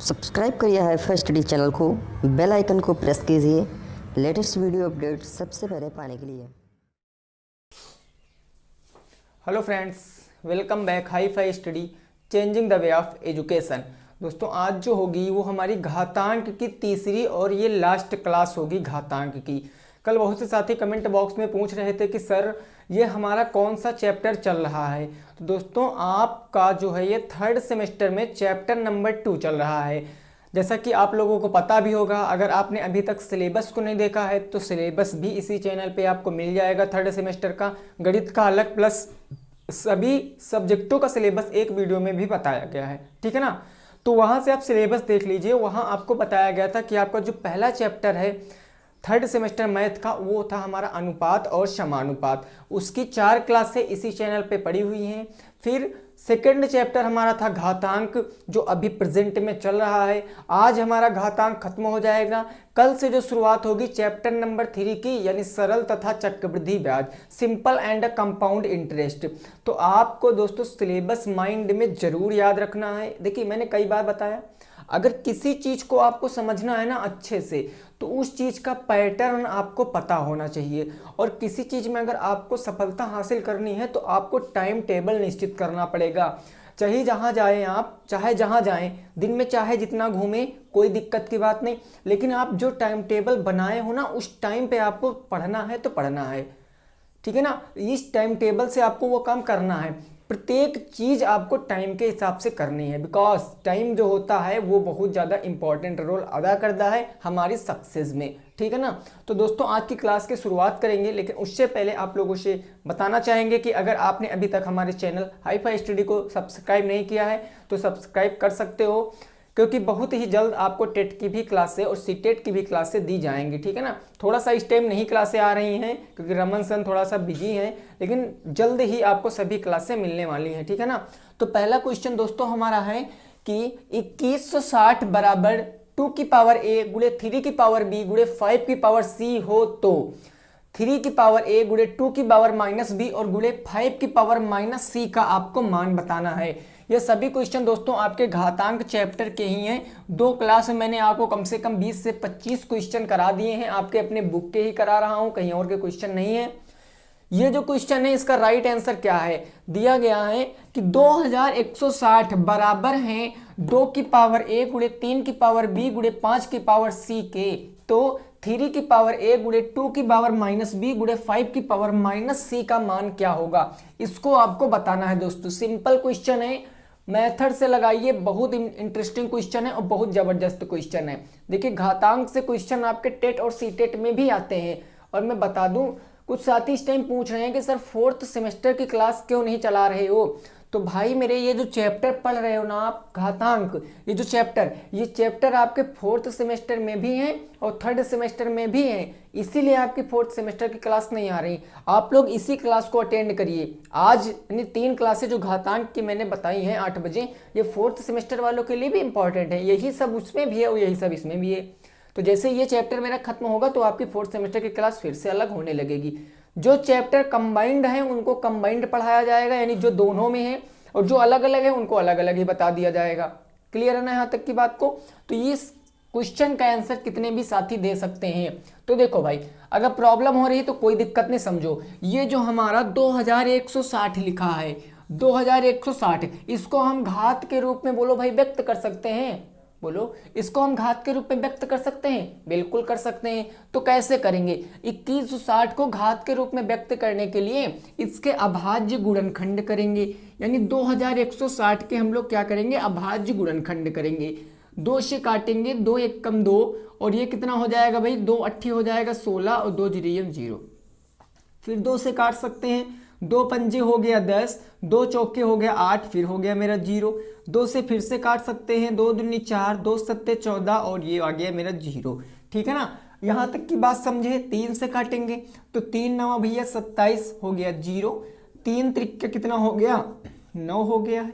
Subscribe करिए HiFi study channel को, bell icon को प्रेस कीजिए लेटेस्ट वीडियो अपडेट सबसे पहले पाने के लिए। Hello friends, welcome back HiFi study changing the way of education. दोस्तों आज जो होगी वो हमारी घातांक की तीसरी और ये लास्ट क्लास होगी घातांक की। कल बहुत से साथी कमेंट बॉक्स में पूछ रहे थे कि सर ये हमारा कौन सा चैप्टर चल रहा है। तो दोस्तों आपका जो है ये थर्ड सेमेस्टर में चैप्टर नंबर 2 चल रहा है। जैसा कि आप लोगों को पता भी होगा, अगर आपने अभी तक सिलेबस को नहीं देखा है तो सिलेबस भी इसी चैनल पे आपको मिल जाएगा। थर्ड सेमेस्टर का गणित का अलग प्लस सभी सब्जेक्टों का सिलेबस एक वीडियो में भी बताया गया है, ठीक है ना। तो वहाँ से आप सिलेबस देख लीजिए, वहाँ आपको बताया गया था कि आपका जो पहला चैप्टर है थर्ड सेमेस्टर मैथ का वो था हमारा अनुपात और समानुपात। उसकी 4 क्लासें इसी चैनल पे पड़ी हुई हैं। फिर सेकंड चैप्टर हमारा था घातांक, जो अभी प्रेजेंट में चल रहा है। आज हमारा घातांक खत्म हो जाएगा। कल से जो शुरुआत होगी चैप्टर नंबर 3 की, यानी सरल तथा चक्रवृद्धि ब्याज, सिंपल एंड कंपाउंड इंटरेस्ट। तो आपको दोस्तों सिलेबस माइंड में जरूर याद रखना है। देखिए मैंने कई बार बताया, अगर किसी चीज को आपको समझना है ना अच्छे से, तो उस चीज का पैटर्न आपको पता होना चाहिए। और किसी चीज में अगर आपको सफलता हासिल करनी है तो आपको टाइम टेबल निश्चित करना पड़ेगा। चाहे जहां जाएं आप, चाहे जहां जाएं, दिन में चाहे जितना घूमें, कोई दिक्कत की बात नहीं, लेकिन आप जो टाइम टेबल बनाए हो ना उस टाइम पे आपको पढ़ना है तो पढ़ना है, ठीक है ना। इस टाइम टेबल से आपको वो काम करना है। प्रत्येक चीज आपको टाइम के हिसाब से करनी है, बिकॉज टाइम जो होता है वो बहुत ज़्यादा इंपॉर्टेंट रोल अदा करता है हमारी सक्सेस में, ठीक है ना। तो दोस्तों आज की क्लास की शुरुआत करेंगे, लेकिन उससे पहले आप लोगों से बताना चाहेंगे कि अगर आपने अभी तक हमारे चैनल हाईफाई स्टडी को सब्सक्राइब नहीं किया है तो सब्सक्राइब कर सकते हो, क्योंकि बहुत ही जल्द आपको टेट की भी क्लासें और सीटेट की भी क्लासें दी जाएंगी, ठीक है ना। थोड़ा सा इस टाइम नहीं क्लासें आ रही हैं क्योंकि रमन सर थोड़ा सा बिजी हैं, लेकिन जल्द ही आपको सभी क्लासें मिलने वाली हैं, ठीक है ना। तो पहला क्वेश्चन दोस्तों हमारा है कि 2160 बराबर 2 की पावर a गुणे 3 की पावर b गुणे 5 की पावर c हो तो 3 की पावर a गुणे 2 की पावर माइनस b और गुणे 5 की पावर माइनस c का आपको मान बताना है। ये सभी क्वेश्चन दोस्तों आपके घातांक चैप्टर के ही हैं। 2 क्लास में मैंने आपको कम से कम 20 से 25 क्वेश्चन करा दिए हैं, आपके अपने बुक के ही करा रहा हूं, कहीं और के क्वेश्चन नहीं है। ये जो क्वेश्चन है इसका राइट आंसर क्या है, दिया गया है कि 2160 बराबर हैं 2 की पावर a गुणे 3 की पावर b गुणे 5 की पावर c के। तो 3 की पावर a गुणे 2 की पावर माइनस b गुणे 5 की पावर माइनस c का मान क्या होगा, इसको आपको बताना है दोस्तों। सिंपल क्वेश्चन है, मेथड से लगाइए, बहुत इंटरेस्टिंग क्वेश्चन है और बहुत जबरदस्त क्वेश्चन है। देखिए घातांक से क्वेश्चन आपके टेट और सीटेट में भी आते हैं। और मैं बता दूं, कुछ साथी इस टाइम पूछ रहे हैं कि सर 4th सेमेस्टर की क्लास क्यों नहीं चला रहे हो। तो भाई मेरे ये जो चैप्टर पढ़ रहे हो ना आप घातांक, ये चैप्टर आपके 4th सेमेस्टर में भी हैं और 3rd सेमेस्टर में भी हैं, इसीलिए आपकी 4th सेमेस्टर की क्लास नहीं आ रही। आप लोग इसी क्लास को अटेंड करिए। आज यानी 3 क्लासें जो घातांक की मैंने बताई हैं 8 बजे, ये 4th सेमेस्टर वालों के लिए भी इंपॉर्टेंट है। यही सब उसमें भी है और यही सब इसमें भी है। तो जैसे ये चैप्टर मेरा खत्म होगा तो आपकी 4th सेमेस्टर की क्लास फिर से अलग होने लगेगी। जो चैप्टर कंबाइंड है उनको कंबाइंड पढ़ाया जाएगा, यानी जो दोनों में है, और जो अलग अलग है उनको अलग अलग ही बता दिया जाएगा। क्लियर है ना यहाँ तक की बात को। तो इस क्वेश्चन का आंसर कितने भी साथी दे सकते हैं। तो देखो भाई, अगर प्रॉब्लम हो रही है तो कोई दिक्कत नहीं, समझो ये जो हमारा 2160 लिखा है, 2160, इसको हम घात के रूप में बोलो भाई व्यक्त कर सकते हैं। बोलो, इसको हम घात के रूप में व्यक्त कर सकते हैं, बिल्कुल कर सकते हैं। तो कैसे करेंगे, 2160 को घात के रूप में व्यक्त करने के लिए इसके अभाज्य गुणनखंड करेंगे, यानी 2160 के हम लोग क्या करेंगे, अभाज्य गुणनखंड करेंगे। 2 से काटेंगे, 2 एक कम 2, और ये कितना हो जाएगा भाई, 2 अट्ठी हो जाएगा 16 और 2 जीरो 0। फिर 2 से काट सकते हैं, 2 पंजे हो गया 10, 2 चौके हो गया 8, फिर हो गया मेरा 0। 2 से फिर से काट सकते हैं, 2 दूनी 4, 2 सत्ते 14 और ये आ गया मेरा 0, ठीक है ना। यहाँ तक की बात समझे। 3 से काटेंगे तो 3 नवा भैया 27 हो गया 0, 3 त्रिक कितना हो गया 9 हो गया है।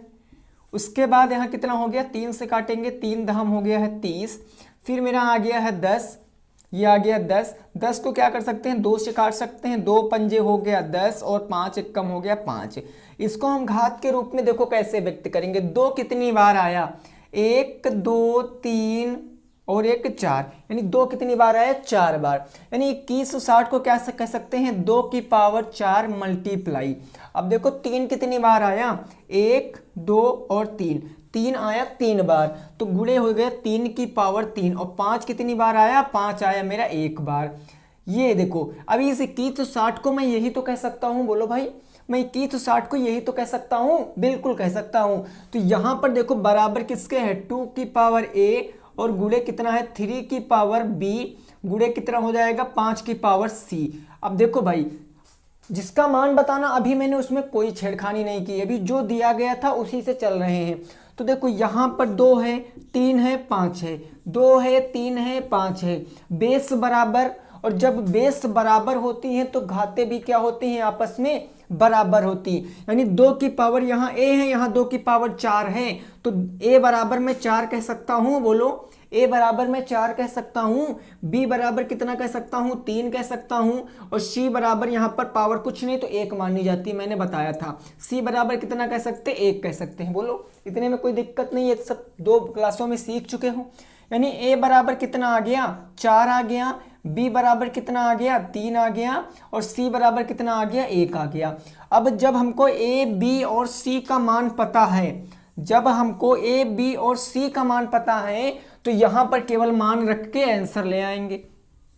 उसके बाद यहाँ कितना हो गया, 3 से काटेंगे, 3 दहम हो गया है 30, फिर मेरा आ गया है 10, ये आ गया 10। 10 को क्या कर सकते हैं, 2 से काट सकते हैं, 2 पंजे हो गया 10 और 5 एक कम हो गया 5। इसको हम घात के रूप में देखो कैसे व्यक्त करेंगे। 2 कितनी बार आया, 1 2 3 और 1 4, यानी 2 कितनी बार आया, 4 बार। यानी 2160 को क्या कह सकते हैं, 2 की पावर 4 मल्टीप्लाई। अब देखो 3 कितनी बार आया, 1 2 और 3, 3 आया 3 बार, तो गुणे हो गए 3 की पावर 3। और 5 कितनी बार आया, 5 आया मेरा 1 बार। ये देखो अभी इस 2160 को मैं यही तो कह सकता हूँ, बोलो भाई, मैं 2160 को यही तो कह सकता हूँ, बिल्कुल कह सकता हूँ। तो यहाँ पर देखो बराबर किसके है, 2 की पावर a और गुणे कितना है, 3 की पावर b, गुणे कितना हो जाएगा, 5 की पावर c। अब देखो भाई जिसका मान बताना, अभी मैंने उसमें कोई छेड़खानी नहीं की, अभी जो दिया गया था उसी से चल रहे हैं। तो देखो यहाँ पर 2 है, 3 है, 5 है, 2 है, 3 है, 5 है, बेस बराबर। और जब बेस बराबर होती है तो घाते भी क्या होती हैं, आपस में बराबर होती है। यानी 2 की पावर यहाँ a है, यहाँ 2 की पावर 4 है, तो a बराबर मैं 4 कह सकता हूँ, बोलो a बराबर मैं 4 कह सकता हूँ, b बराबर कितना कह सकता हूँ, 3 कह सकता हूँ, और c बराबर यहाँ पर पावर कुछ नहीं तो 1 मानी जाती है, मैंने बताया था। c बराबर कितना कह सकते हैं, 1 कह सकते हैं। बोलो इतने में कोई दिक्कत नहीं है, सब 2 क्लासों में सीख चुके हो। यानी a बराबर कितना आ गया, 4 आ गया, b बराबर कितना आ गया, 3 आ गया, और c बराबर कितना आ गया, 1 आ गया। अब जब हमको a b और c का मान पता है, जब हमको a b और c का मान पता है, तो यहां पर केवल मान रख के आंसर ले आएंगे,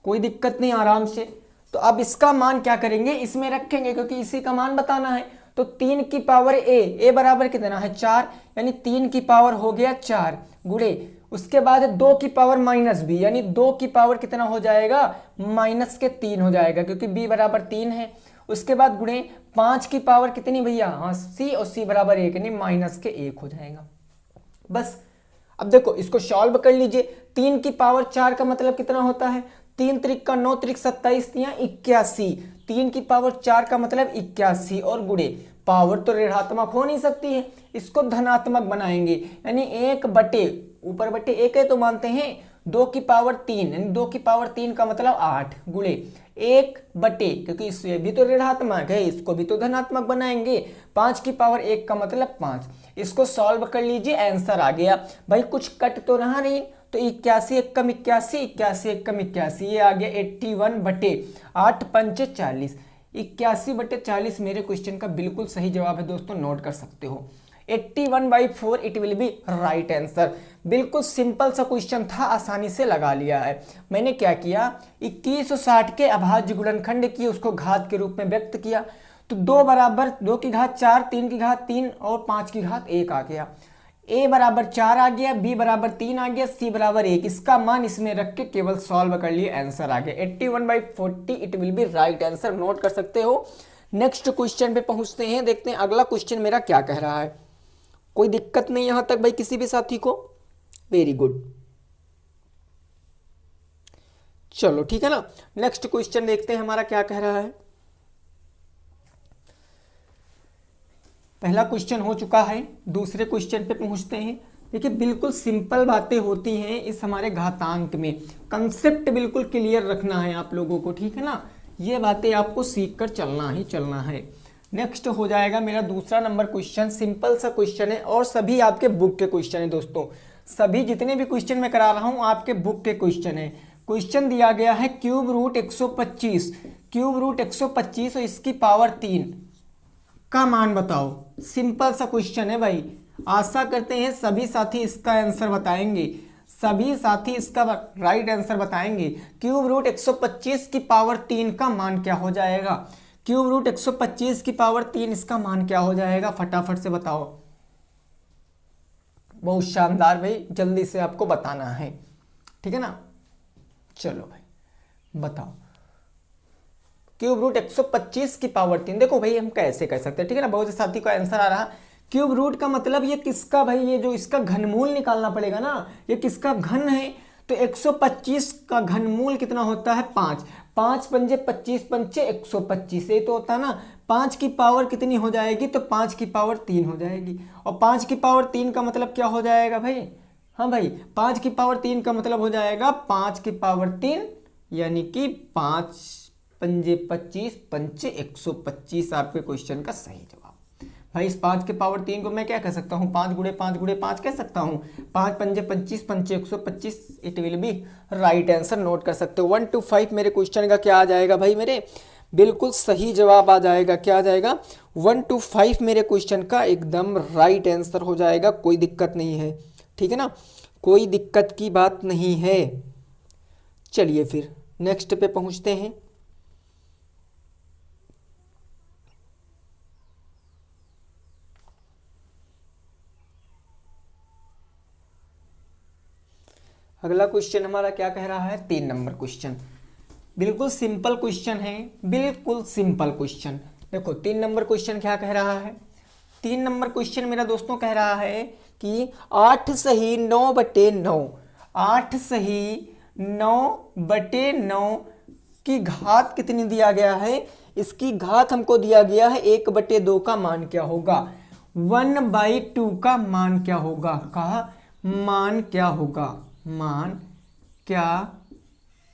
कोई दिक्कत नहीं, आराम से। तो अब इसका मान क्या करेंगे, इसमें रखेंगे, क्योंकि इसी का मान बताना है। तो 3 की पावर a बराबर कितना है, 4, यानी 3 की पावर हो गया 4, गुणे उसके बाद 2 की पावर माइनस b, यानी 2 की पावर कितना हो जाएगा, माइनस के 3 हो जाएगा, क्योंकि b बराबर 3 है। उसके बाद गुणे 5 की पावर कितनी भैया, हाँ c, और c बराबर 1, यानी माइनस के 1 हो जाएगा। बस अब देखो इसको सॉल्व कर लीजिए। 3 की पावर 4 का मतलब कितना होता है, 3 त्रिक का 9 त्रिक 27 या 81, 3 की पावर 4 का मतलब 81, और गुणे पावर तो ऋणात्मक हो नहीं सकती है, इसको धनात्मक बनाएंगे, यानी 1 बटे ऊपर बटे 1 है तो मानते हैं 2 की पावर 3, यानी 2 की पावर 3 का मतलब 8, गुणे 1 बटे, क्योंकि इससे भी तो ऋणात्मक है, इसको भी तो धनात्मक बनाएंगे, 5 की पावर 1 का मतलब 5। इसको सॉल्व कर लीजिए, आंसर आ गया। भाई कुछ कट तो रहा नहीं, तो 81 1 कम 81, 81 1 कम 81, ये आ गया 81 बटे 8 पंचे 40, 81 बटे 40 मेरे क्वेश्चन का बिल्कुल सही जवाब है दोस्तों, नोट कर सकते हो। 81/4 it will be right answer. बिल्कुल सिंपल सा क्वेश्चन था, आसानी से लगा लिया है। मैंने क्या किया, 2160 के अभाज्य गुणनखंड की उसको घात के रूप में व्यक्त किया, तो 2 बराबर 2 की घात 4, 3 की घात 3 और 5 की घात 1 आ गया। a बराबर 4 आ गया, b बराबर 3 आ गया, c बराबर 1, इसका मान इसमें रख के केवल सॉल्व कर लिए, आंसर आ गया 81/40 it will be right answer, note कर सकते हो। नेक्स्ट क्वेश्चन पे पहुंचते हैं, देखते हैं अगला क्वेश्चन मेरा क्या कह रहा है। कोई दिक्कत नहीं यहां तक भाई किसी भी साथी को, वेरी गुड, चलो ठीक है ना। नेक्स्ट क्वेश्चन देखते हैं हमारा क्या कह रहा है। पहला क्वेश्चन हो चुका है, दूसरे क्वेश्चन पे पहुंचते हैं। देखिए बिल्कुल सिंपल बातें होती हैं इस हमारे घातांक में, कंसेप्ट बिल्कुल क्लियर रखना है आप लोगों को, ठीक है ना, ये बातें आपको सीख कर चलना ही चलना है। नेक्स्ट हो जाएगा मेरा दूसरा नंबर क्वेश्चन, सिंपल सा क्वेश्चन है और सभी आपके बुक के क्वेश्चन है दोस्तों, सभी जितने भी क्वेश्चन मैं करा रहा हूँ आपके बुक के क्वेश्चन है। क्वेश्चन दिया गया है क्यूब रूट 125, क्यूब रूट 125 और इसकी पावर 3 का मान बताओ। सिंपल सा क्वेश्चन है भाई, आशा करते हैं सभी साथी इसका आंसर बताएंगे, सभी साथी इसका राइट आंसर बताएंगे। क्यूब रूट 125 की पावर 3 का मान क्या हो जाएगा, क्यूब रूट 125 की पावर 3 इसका मान क्या हो जाएगा, फटाफट से बताओ। बहुत शानदार भाई, जल्दी से आपको बताना है, ठीक है ना। चलो भाई बताओ, क्यूब रूट 125 की पावर 3, देखो भाई हम कैसे कह सकते हैं, ठीक है ना, बहुत से साथी को आंसर आ रहा। क्यूब रूट का मतलब ये किसका भाई, ये जो इसका घनमूल निकालना पड़ेगा ना, ये किसका घन है, तो 125 का घनमूल कितना होता है 5, 5 पंजे 25 पंचे 125, ये तो होता है ना। 5 की पावर कितनी हो जाएगी, तो 5 की पावर 3 हो जाएगी, और 5 की पावर 3 का मतलब क्या हो जाएगा भाई, हाँ भाई 5 की पावर 3 का मतलब हो जाएगा 5 की पावर 3, यानी कि 5 पंजे 25 पंचे 125 आपके क्वेश्चन का सही जवाब। भाई इस 5 के पावर 3 को मैं क्या कह सकता हूँ, 5 गुणे 5 गुणे 5 कह सकता हूँ। 5 पंजे 25, पंचे 125, it will be right answer. Note कर सकते हो। 1 to 5 मेरे क्वेश्चन का क्या आ जाएगा भाई, मेरे बिल्कुल सही जवाब आ जाएगा। क्या आ जाएगा, 1 to 5 मेरे क्वेश्चन का एकदम राइट आंसर हो जाएगा। कोई दिक्कत नहीं है, ठीक है ना, कोई दिक्कत की बात नहीं है। चलिए फिर नेक्स्ट पे पहुंचते हैं। अगला क्वेश्चन हमारा क्या कह रहा है, 3 नंबर क्वेश्चन। बिल्कुल सिंपल क्वेश्चन है, बिल्कुल सिंपल क्वेश्चन। देखो 3 नंबर क्वेश्चन क्या कह रहा है। 3 नंबर क्वेश्चन मेरा दोस्तों कह रहा है कि 8 सही 9/9, 8 सही 9/9 की घात कितनी दिया गया है। इसकी घात हमको दिया गया है 1/2 का मान क्या होगा, 1/2 का मान क्या होगा, कहा मान क्या होगा, मान क्या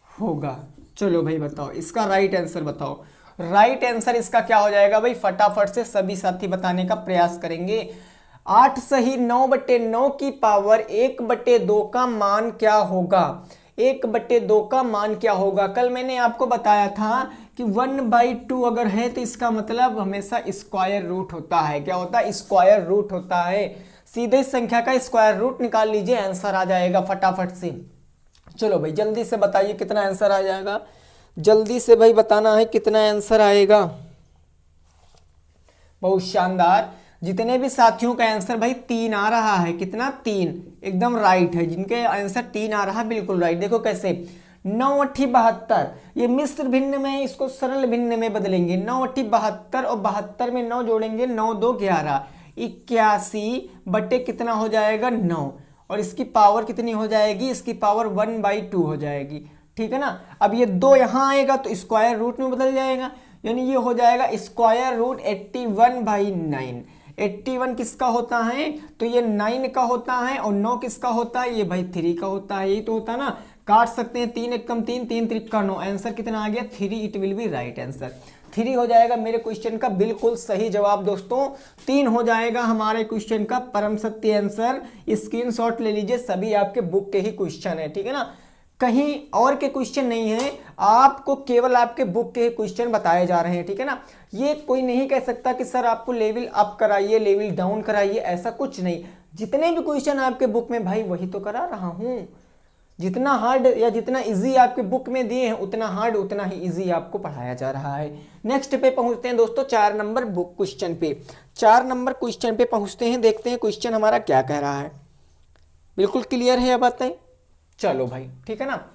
होगा। चलो भाई बताओ इसका राइट आंसर बताओ। राइट आंसर इसका क्या हो जाएगा भाई, फटाफट से सभी साथी बताने का प्रयास करेंगे। 8 सही 9/9 की पावर 1/2 का मान क्या होगा, 1/2 का मान क्या होगा। कल मैंने आपको बताया था कि 1/2 अगर है तो इसका मतलब हमेशा स्क्वायर रूट होता है। क्या होता है, स्क्वायर रूट होता है। सीधे संख्या का स्क्वायर रूट निकाल लीजिए, आंसर आ जाएगा फटाफट से। चलो भाई जल्दी से बताइए कितना आंसर आ जाएगा, जल्दी से भाई बताना है कितना आंसर आएगा। बहुत शानदार, जितने भी साथियों का आंसर भाई 3 आ रहा है, कितना 3, एकदम राइट है। जिनके आंसर 3 आ रहा है बिल्कुल राइट। देखो कैसे, 9×8 = 72, ये मिश्र भिन्न में है, इसको सरल भिन्न में बदलेंगे। 9×8 = 72 और 72 में 9 जोड़ेंगे, 9 2 11, 81 बटे कितना हो जाएगा 9, और इसकी पावर कितनी हो जाएगी, इसकी पावर 1/2 हो जाएगी। ठीक है ना। अब ये 2 यहाँ आएगा तो स्क्वायर रूट में बदल जाएगा, यानी ये हो जाएगा स्क्वायर रूट 81/9। 81 किसका होता है, तो ये 9 का होता है, और 9 किसका होता है, ये भाई 3 का होता है। यही तो होता है ना, काट सकते हैं, 3 × 3 3 × 3 = 9। आंसर कितना आ गया 3, it will be right answer. 3 हो जाएगा मेरे क्वेश्चन का बिल्कुल सही जवाब दोस्तों। 3 हो जाएगा हमारे क्वेश्चन का परम सत्य आंसर। स्क्रीनशॉट ले लीजिए, सभी आपके बुक के ही क्वेश्चन है, ठीक है ना, कहीं और के क्वेश्चन नहीं है, आपको केवल आपके बुक के क्वेश्चन बताए जा रहे हैं, ठीक है ना। ये कोई नहीं कह सकता कि सर आपको लेवल अप कराइए, लेवल डाउन कराइए, ऐसा कुछ नहीं। जितने भी क्वेश्चन आपके बुक में भाई वही तो करा रहा हूं। जितना हार्ड या जितना इजी आपके बुक में दिए हैं उतना हार्ड उतना ही इजी आपको पढ़ाया जा रहा है। नेक्स्ट पे पहुंचते हैं दोस्तों, 4 नंबर बुक क्वेश्चन पे। 4 नंबर क्वेश्चन पे पहुंचते हैं, देखते हैं क्वेश्चन हमारा क्या कह रहा है। बिल्कुल क्लियर है, अब बताएं। चलो भाई ठीक है ना,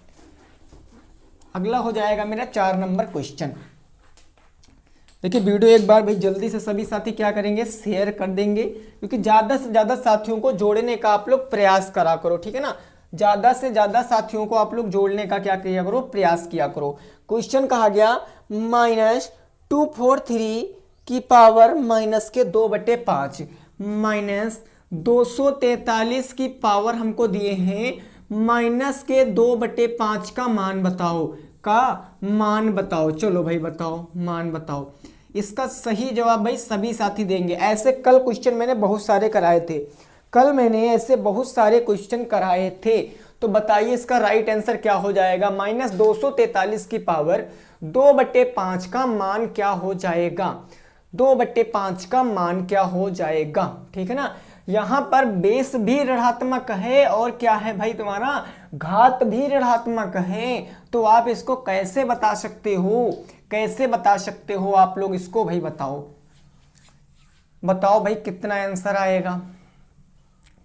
अगला हो जाएगा मेरा 4 नंबर क्वेश्चन। देखिए वीडियो एक बार भाई जल्दी से सभी साथी क्या करेंगे, शेयर कर देंगे, क्योंकि ज्यादा से ज्यादा साथियों को जोड़ने का आप लोग प्रयास करा करो, ठीक है ना। ज्यादा से ज्यादा साथियों को आप लोग जोड़ने का क्या किया करो, प्रयास किया करो। क्वेश्चन कहा गया -243 की पावर -2/5, -243 की पावर हमको दिए हैं, -2/5 का मान बताओ, का मान बताओ। चलो भाई बताओ, मान बताओ। इसका सही जवाब भाई सभी साथी देंगे। ऐसे कल क्वेश्चन मैंने बहुत सारे कराए थे, कल मैंने ऐसे बहुत सारे क्वेश्चन कराए थे। तो बताइए इसका राइट आंसर क्या हो जाएगा। -243 की पावर 2/5 का मान क्या हो जाएगा, 2/5 का मान क्या हो जाएगा, ठीक है ना। यहां पर बेस भी ऋणात्मक है और क्या है भाई तुम्हारा घात भी ऋणात्मक है। तो आप इसको कैसे बता सकते हो, कैसे बता सकते हो आप लोग इसको भाई बताओ, बताओ भाई कितना आंसर आएगा,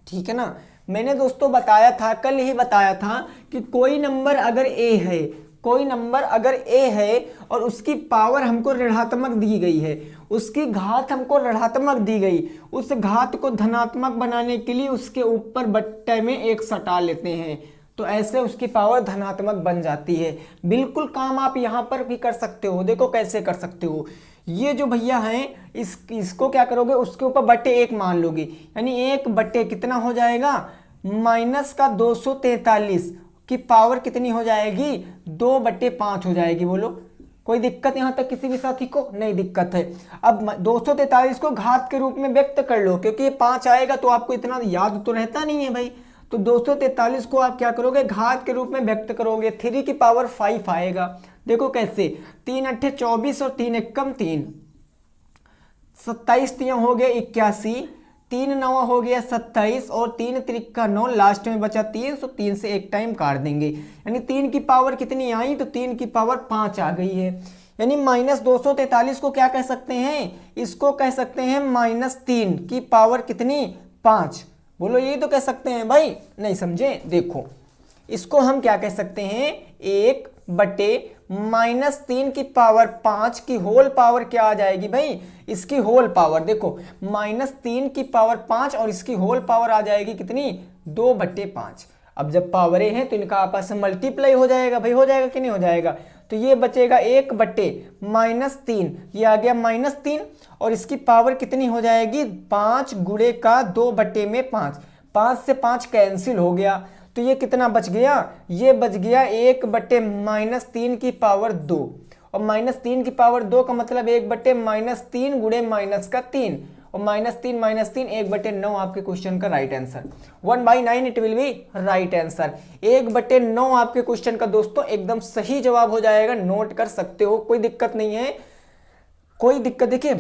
ठीक है ना। मैंने दोस्तों बताया था, कल ही बताया था कि कोई नंबर अगर a है, कोई नंबर अगर a है और उसकी पावर हमको ऋणात्मक दी गई है, उसकी घात हमको ऋणात्मक दी गई, उस घात को धनात्मक बनाने के लिए उसके ऊपर बट्टे में 1 सटा लेते हैं, तो ऐसे उसकी पावर धनात्मक बन जाती है। बिल्कुल काम आप यहाँ पर भी कर सकते हो। देखो कैसे कर सकते हो, ये जो भैया हैं इसको क्या करोगे, उसके ऊपर बटे 1 मान लोगे, यानी 1 बटे कितना हो जाएगा, -243 की पावर कितनी हो जाएगी, 2/5 हो जाएगी। बोलो कोई दिक्कत यहाँ तक किसी भी साथी को? नहीं दिक्कत है। अब 243 को घात के रूप में व्यक्त कर लो, क्योंकि ये 5 आएगा तो आपको इतना याद तो रहता नहीं है भाई। तो 243 को आप क्या करोगे, घात के रूप में व्यक्त करोगे। 3 की पावर 5 आएगा। देखो कैसे, 3 अट्ठे 24 और 3 एकम 3, 27 तिया हो गए 81, 3 नवा हो गया 27 और 3 त्रिका 9, लास्ट में बचा 3, तो 3 से एक टाइम काट देंगे। यानी 3 की पावर कितनी आई, तो 3 की पावर 5 आ गई है। यानी -243 को क्या कह सकते हैं, इसको कह सकते हैं -3 की पावर कितनी, 5। बोलो यही तो कह सकते हैं भाई, नहीं समझे? देखो इसको हम क्या कह सकते हैं, 1/-3 की पावर 5 की होल पावर क्या आ जाएगी भाई, इसकी होल पावर। देखो -3 की पावर 5 और इसकी होल पावर आ जाएगी कितनी, 2/5। अब जब पावरें हैं तो इनका आपस में मल्टीप्लाई हो जाएगा भाई, हो जाएगा कि नहीं हो जाएगा? तो ये बचेगा 1/-3, ये आ गया -3 और इसकी पावर कितनी हो जाएगी, 5 गुणे का 2/5। 5 से 5 कैंसिल हो गया, तो ये कितना बच गया, ये बच गया 1/-3 की पावर 2। और -3 की पावर 2 का मतलब 1/-3 गुणे -3 और -3 1/9 आपके क्वेश्चन का right answer. 1/9 it will be right answer. 1/9 आपके क्वेश्चन का दोस्तों एकदम सही जवाब हो जाएगा। नोट कर सकते हो, कोई दिक्कत नहीं है, कोई दिक्कत। देखिए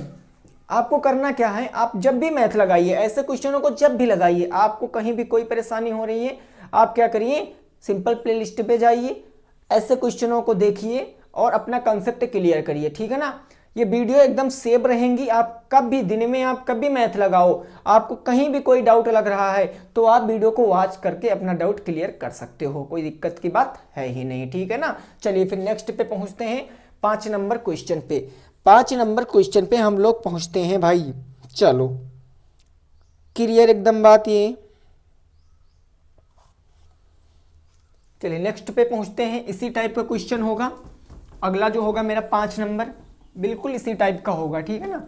आपको करना क्या है, आप जब भी मैथ लगाइए, ऐसे क्वेश्चनों को जब भी लगाइए, आपको कहीं भी कोई परेशानी हो रही है, आप क्या करिए, सिंपल प्लेलिस्ट पे जाइए, ऐसे क्वेश्चनों को देखिए और अपना कंसेप्ट क्लियर करिए, ठीक है ना। ये वीडियो एकदम सेव रहेंगी, आप कब भी दिन में आप कभी मैथ लगाओ, आपको कहीं भी कोई डाउट लग रहा है तो आप वीडियो को वॉच करके अपना डाउट क्लियर कर सकते हो, कोई दिक्कत की बात है ही नहीं, ठीक है ना। चलिए फिर नेक्स्ट पे पहुंचते हैं, 5 नंबर क्वेश्चन पे। 5 नंबर क्वेश्चन पे हम लोग पहुंचते हैं भाई। चलो क्लियर एकदम बात ये। चलिए नेक्स्ट पे पहुंचते हैं, इसी टाइप का क्वेश्चन होगा। अगला जो होगा मेरा 5 नंबर बिल्कुल इसी टाइप का होगा, ठीक है ना।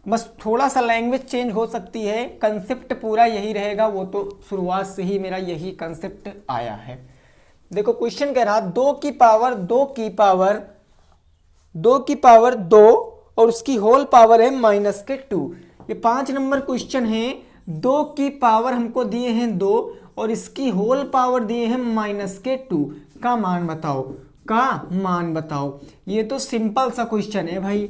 बस थोड़ा सा लैंग्वेज चेंज हो सकती है, कंसेप्ट पूरा यही रहेगा, वो तो शुरुआत से ही मेरा यही कंसेप्ट आया है। देखो क्वेश्चन कह रहा 2 की पावर 2 और उसकी होल पावर है -2। ये 5 नंबर क्वेश्चन है, 2 की पावर हमको दिए हैं 2 और इसकी होल पावर दिए हैं -2 का मान बताओ, ये तो सिंपल सा क्वेश्चन है भाई,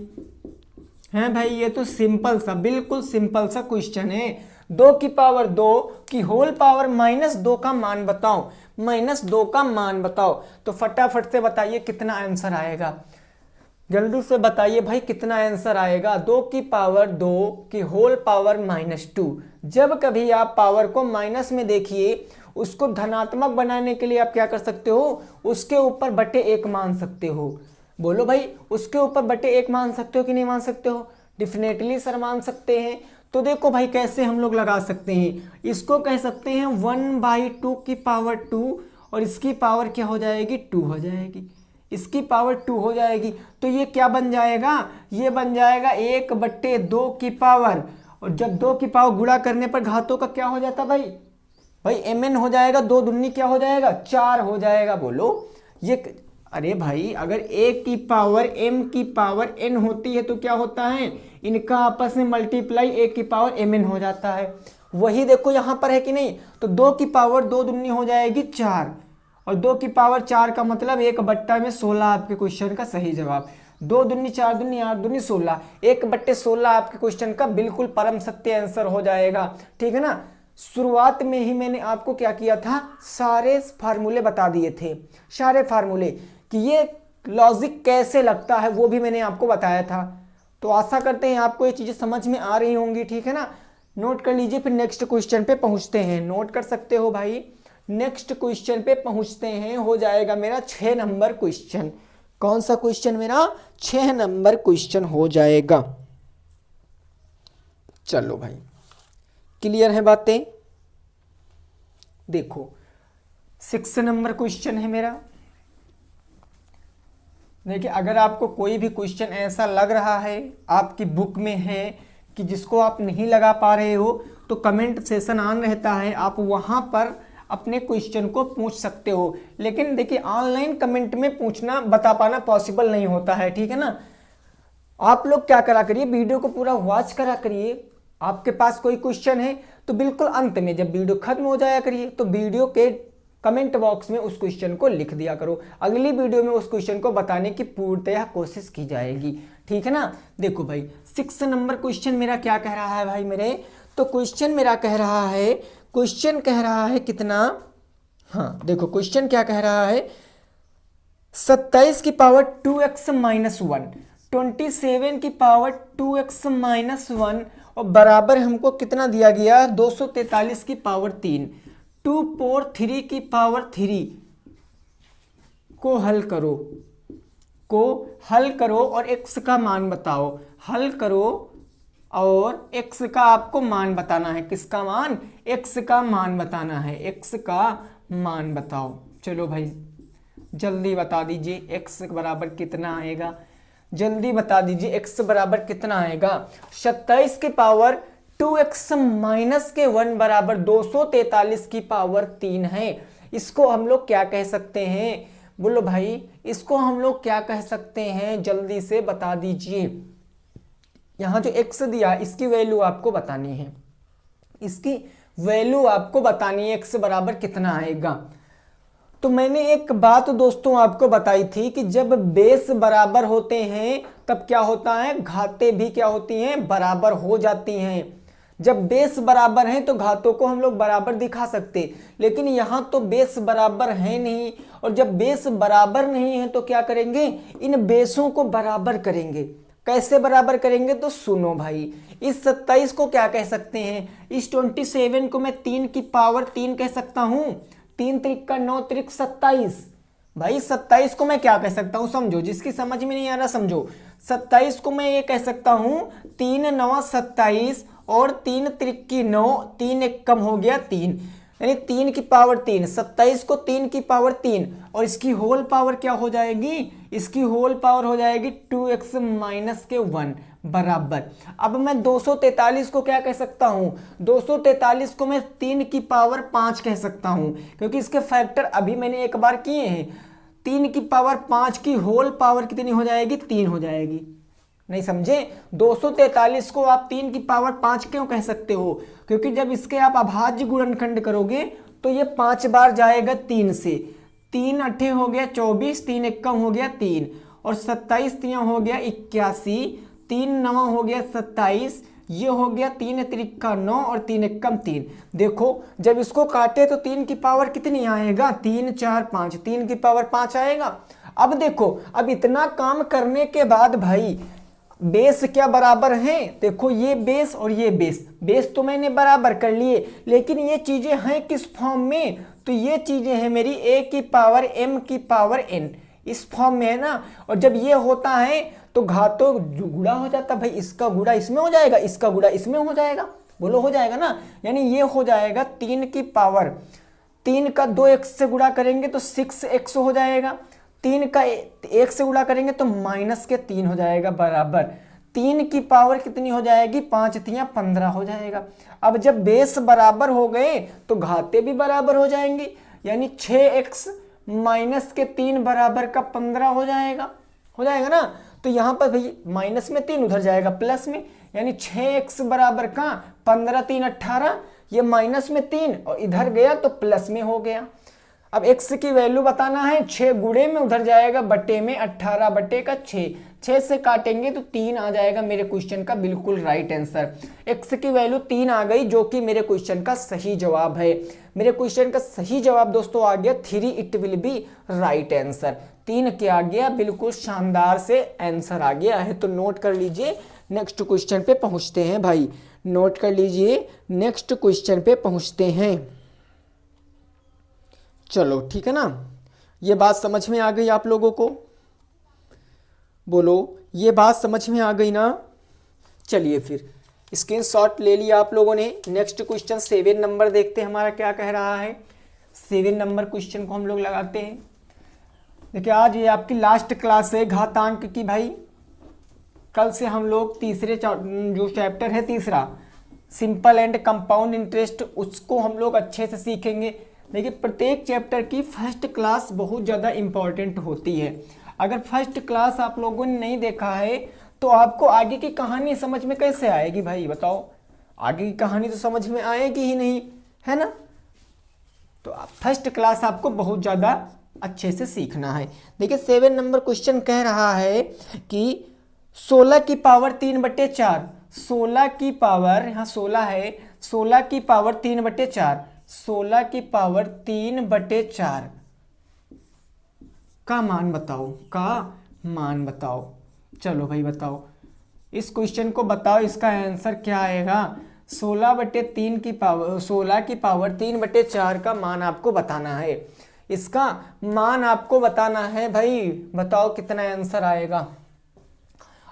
ये तो सिंपल सा, बिल्कुल सिंपल सा क्वेश्चन है। 2 की पावर 2 की होल पावर -2 का मान बताओ, -2 का मान बताओ। तो फटाफट से बताइए कितना आंसर आएगा, जल्दी से बताइए भाई कितना आंसर आएगा। 2 की पावर 2 की होल पावर -2। जब कभी आप पावर को माइनस में देखिए, उसको धनात्मक बनाने के लिए आप क्या कर सकते हो, उसके ऊपर बटे 1 मान सकते हो। बोलो भाई, उसके ऊपर बटे 1 मान सकते हो कि नहीं मान सकते हो? डेफिनेटली सर मान सकते हैं। तो देखो भाई कैसे हम लोग लगा सकते हैं, इसको कह सकते हैं 1/2 की पावर 2 और इसकी पावर क्या हो जाएगी, 2 हो जाएगी, इसकी पावर 2 हो जाएगी। तो ये क्या बन जाएगा, ये बन जाएगा 1/2 की पावर, और जब 2 की पावर गुणा करने पर घातों का क्या हो जाता भाई mn हो जाएगा, 2 दूनी क्या हो जाएगा, 4 हो जाएगा। बोलो ये, अरे भाई अगर a की पावर m की पावर n होती है तो क्या होता है, इनका आपस में मल्टीप्लाई a की पावर mn हो जाता है। वही देखो यहाँ पर है कि नहीं। तो 2 की पावर 2 दूनी हो जाएगी 4 और 2 की पावर 4 का मतलब 1/16 आपके क्वेश्चन का सही जवाब। 2 दूनी 4 दूनी 8 दूनी 16, 1/16 आपके क्वेश्चन का बिल्कुल परम सत्य आंसर हो जाएगा, ठीक है ना। शुरुआत में ही मैंने आपको क्या किया था, सारे फार्मूले बता दिए थे, सारे फार्मूले कि ये लॉजिक कैसे लगता है वो भी मैंने आपको बताया था। तो आशा करते हैं आपको ये चीजें समझ में आ रही होंगी, ठीक है ना। नोट कर लीजिए, फिर नेक्स्ट क्वेश्चन पे पहुंचते हैं। नोट कर सकते हो भाई, नेक्स्ट क्वेश्चन पे पहुंचते हैं, हो जाएगा मेरा 6 नंबर क्वेश्चन। कौन सा क्वेश्चन मेरा, 6 नंबर क्वेश्चन हो जाएगा। चलो भाई क्लियर है बातें। देखो 6 नंबर क्वेश्चन है मेरा। देखिए अगर आपको कोई भी क्वेश्चन ऐसा लग रहा है आपकी बुक में है कि जिसको आप नहीं लगा पा रहे हो, तो कमेंट सेशन ऑन रहता है, आप वहां पर अपने क्वेश्चन को पूछ सकते हो। लेकिन देखिए ऑनलाइन कमेंट में पूछना बता पाना पॉसिबल नहीं होता है, ठीक है ना। आप लोग क्या करा करिए, वीडियो को पूरा वॉच करा करिए। आपके पास कोई क्वेश्चन है तो बिल्कुल अंत में जब वीडियो खत्म हो जाया करिए तो वीडियो के कमेंट बॉक्स में उस क्वेश्चन को लिख दिया करो। अगली वीडियो में उस क्वेश्चन को बताने की पूर्णतः कोशिश की जाएगी, ठीक है ना। देखो भाई 6 नंबर क्वेश्चन मेरा क्या कह रहा है भाई मेरे, तो क्वेश्चन मेरा कह रहा है, क्वेश्चन कह रहा है कितना, हाँ देखो क्वेश्चन क्या कह रहा है, 27 की पावर 2x माइनस 1, 27 की पावर 2x माइनस 1 और बराबर हमको कितना दिया गया, 243 की पावर 3, 243 की पावर 3 को हल करो और x का मान बताओ, हल करो और x का आपको मान बताना है। किसका मान, x का मान बताना है, x का मान बताओ। चलो भाई जल्दी बता दीजिए x बराबर कितना आएगा, जल्दी बता दीजिए x बराबर कितना आएगा। 27 की पावर 2x माइनस के 1 बराबर 243 की पावर 3 है। इसको हम लोग क्या कह सकते हैं, बोलो भाई इसको हम लोग क्या कह सकते हैं, जल्दी से बता दीजिए। यहां जो x दिया इसकी वैल्यू आपको बतानी है, इसकी वैल्यू आपको बतानी है x बराबर कितना आएगा। तो मैंने एक बात दोस्तों आपको बताई थी कि जब बेस बराबर होते हैं तब क्या होता है, घातें भी क्या होती हैं, बराबर हो जाती हैं। जब बेस बराबर हैं तो घातों को हम लोग बराबर दिखा सकते, लेकिन यहां तो बेस बराबर है नहीं, और जब बेस बराबर नहीं है तो क्या करेंगे, इन बेसों को बराबर करेंगे। कैसे बराबर करेंगे, तो सुनो भाई, इस 27 को क्या कह सकते हैं, इस 27 को मैं 3 की पावर 3 कह सकता हूं, 3 त्रिक का 9 त्रिक 27। भाई 27 को मैं क्या कह सकता हूं, समझो, जिसकी समझ में नहीं आ रहा समझो। 27 को मैं ये कह सकता हूं 3 9 27 और 3 त्रिक की 9, 3 एक कम हो गया 3, यानी 3 की पावर 3, 27 को 3 की पावर 3 और इसकी होल पावर क्या हो जाएगी, इसकी होल पावर हो जाएगी 2x माइनस के 1 बराबर। अब मैं 243 को क्या कह सकता हूं, 243 को मैं 3 की पावर 5 कह सकता हूं, क्योंकि इसके फैक्टर अभी मैंने एक बार किए हैं। 3 की पावर 5 की होल पावर कितनी हो जाएगी, 3 हो जाएगी। नहीं समझे, 243 को आप 3 की पावर 5 क्यों कह सकते हो, क्योंकि जब इसके आप अभाज्य गुणनखंड करोगे तो ये 5 बार जाएगा 3 से, 3 अठे हो गया 24, 3 एक कम हो गया 3 और 27 तिया हो गया 81, 3 नवा हो गया 27, ये हो गया 3 त्रिक का 9 और 3 एक कम 3। देखो जब इसको काटे तो 3 की पावर कितनी आएगा, 3 4 5, 3 की पावर 5 आएगा। अब देखो, अब इतना काम करने के बाद भाई बेस क्या बराबर हैं, देखो ये बेस और ये बेस, बेस तो मैंने बराबर कर लिए, लेकिन ये चीजें हैं किस फॉर्म में, तो ये चीजें हैं मेरी a की पावर m की पावर n, इस फॉर्म में है ना। और जब ये होता है तो घातों गुणा हो जाता, भाई इसका गुणा इसमें हो जाएगा, इसका गुणा इसमें हो जाएगा, बोलो हो जाएगा ना, यानी ये हो जाएगा 3 की पावर 3 का 2x से गुणा करेंगे तो 6x हो जाएगा, 3 का 1 से गुणा करेंगे तो माइनस के 3 हो जाएगा बराबर 3 की पावर कितनी हो जाएगी, 5 तियां 15 हो जाएगा। अब जब बेस बराबर हो गए तो घाते भी बराबर हो जाएंगे, यानी 6x माइनस के 3 बराबर का 15 हो जाएगा ना। तो यहां पर भाई माइनस में 3 उधर जाएगा प्लस में, यानी 6x बराबर का 15 3 18, ये माइनस में 3 और इधर गया तो प्लस में हो गया। अब x की वैल्यू बताना है, 6 गुणे में उधर जाएगा बटे में, 18 बटे का 6 से काटेंगे तो 3 आ जाएगा मेरे क्वेश्चन का बिल्कुल राइट आंसर। x की वैल्यू 3 आ गई जो कि मेरे क्वेश्चन का सही जवाब है। मेरे क्वेश्चन का सही जवाब दोस्तों आ गया 3, it will be right answer. 3 क्या आ गया, बिल्कुल शानदार से आंसर आ गया है। तो नोट कर लीजिए, नेक्स्ट क्वेश्चन पे पहुंचते हैं भाई, नोट कर लीजिए, नेक्स्ट क्वेश्चन पे पहुंचते हैं। चलो ठीक है ना, ये बात समझ में आ गई आप लोगों को, बोलो ये बात समझ में आ गई ना। चलिए फिर स्क्रीनशॉट ले लिया आप लोगों ने। नेक्स्ट क्वेश्चन 7 नंबर देखते हैं हमारा क्या कह रहा है। 7 नंबर क्वेश्चन को हम लोग लगाते हैं। देखिए आज ये आपकी लास्ट क्लास है घातांक की भाई, कल से हम लोग तीसरे जो चैप्टर है तीसरा सिंपल एंड कंपाउंड इंटरेस्ट, उसको हम लोग अच्छे से सीखेंगे। देखिए प्रत्येक चैप्टर की फर्स्ट क्लास बहुत ज़्यादा इम्पॉर्टेंट होती है। अगर फर्स्ट क्लास आप लोगों ने नहीं देखा है तो आपको आगे की कहानी समझ में कैसे आएगी भाई बताओ? आगे की कहानी तो समझ में आएगी ही नहीं, है ना? तो फर्स्ट क्लास आपको बहुत ज़्यादा अच्छे से सीखना है। देखिए 7 नंबर क्वेश्चन कह रहा है कि 16 की पावर 3/4, 16 की पावर, यहाँ 16 है, 16 की पावर 3/4, 16 की पावर 3/4 का मान बताओ, का मान बताओ। चलो भाई बताओ, इस क्वेश्चन को बताओ, इसका आंसर क्या आएगा? 16/3 की पावर, 16 की पावर 3/4 का मान आपको बताना है। इसका मान आपको बताना है भाई, बताओ कितना आंसर आएगा।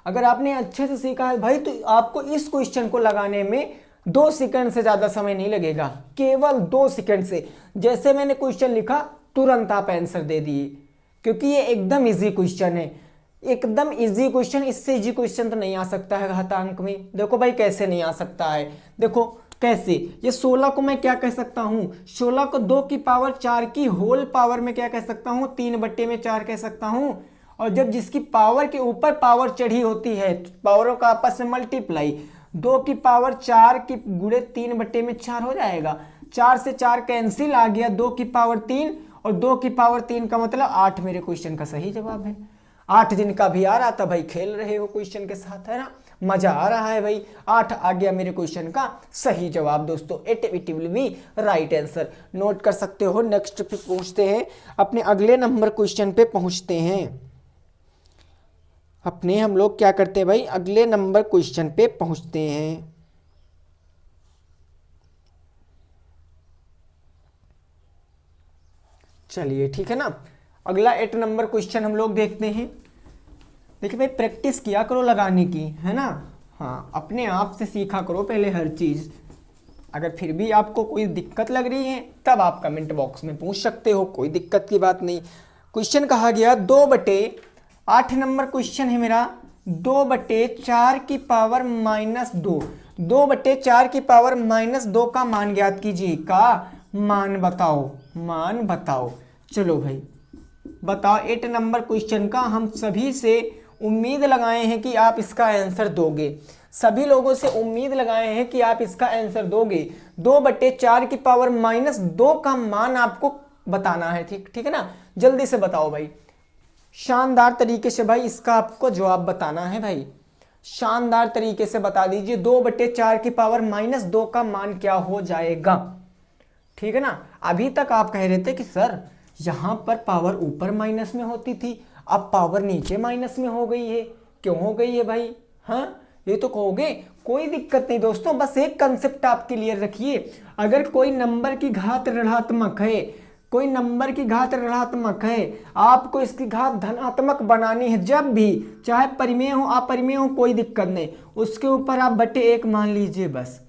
अगर आपने अच्छे से सीखा है भाई तो आपको इस क्वेश्चन को लगाने में 2 सेकंड से ज़्यादा समय नहीं लगेगा, केवल 2 सेकंड से। जैसे मैंने क्वेश्चन लिखा तुरंत आप आंसर दे दिए, क्योंकि ये एकदम इजी क्वेश्चन है, एकदम इजी क्वेश्चन। इससे इजी क्वेश्चन तो नहीं आ सकता है घातांक में। देखो भाई कैसे नहीं आ सकता है, देखो कैसे। ये 16 को मैं क्या कह सकता हूँ? 16 को 2 की पावर 4 की होल पावर में क्या कह सकता हूँ? 3/4 कह सकता हूँ। और जब जिसकी पावर के ऊपर पावर चढ़ी होती है, पावरों का आपस में मल्टीप्लाई, 2 की पावर 4 की गुणे 3/4 हो जाएगा। 4 से 4 कैंसिल आ गया, 2 की पावर 3 और 2 की पावर 3 का मतलब 8 मेरे क्वेश्चन का सही जवाब है। 8 दिन का भी आ रहा था भाई, खेल रहे हो क्वेश्चन के साथ, है ना? मजा आ रहा है भाई। 8 आ गया मेरे क्वेश्चन का सही जवाब दोस्तों। It will be right answer. Note कर सकते हो। नेक्स्ट पे पहुंचते हैं, अपने अगले नंबर क्वेश्चन पे पहुंचते हैं। अपने हम लोग क्या करते हैं भाई, अगले नंबर क्वेश्चन पे पहुंचते हैं। चलिए ठीक है ना, अगला 8 नंबर क्वेश्चन हम लोग देखते हैं। देखिए भाई प्रैक्टिस किया करो लगाने की, है ना? हाँ, अपने आप से सीखा करो पहले हर चीज़। अगर फिर भी आपको कोई दिक्कत लग रही है तब आप कमेंट बॉक्स में पूछ सकते हो, कोई दिक्कत की बात नहीं। क्वेश्चन कहा गया 2/8 नंबर क्वेश्चन है मेरा, 2/4 की पावर -2, 2/4 की पावर -2 का मान ज्ञात कीजिए। का मान बताओ, मान बताओ। चलो भाई बताओ। 8 नंबर क्वेश्चन का हम सभी से उम्मीद लगाए हैं कि आप इसका आंसर दोगे, सभी लोगों से उम्मीद लगाए हैं कि आप इसका आंसर दोगे। 2/4 की पावर -2 का मान आपको बताना है, ठीक है ना? जल्दी से बताओ भाई, शानदार तरीके से भाई इसका आपको जवाब बताना है भाई, शानदार तरीके से बता दीजिए। 2/4 की पावर -2 का मान क्या हो जाएगा? ठीक है ना? अभी तक आप कह रहे थे कि सर यहां पर पावर ऊपर माइनस में होती थी, अब पावर नीचे माइनस में हो गई है, क्यों हो गई है भाई? हाँ ये तो कहोगे, कोई दिक्कत नहीं दोस्तों, बस एक कंसेप्ट आप क्लियर रखिए। अगर कोई नंबर की घात ऋणात्मक है, कोई नंबर की घात ऋणात्मक है, आपको इसकी घात धनात्मक बनानी है जब भी, चाहे परिमेय हो अपरिमेय हो कोई दिक्कत नहीं, उसके ऊपर आप बटे 1 मान लीजिए, बस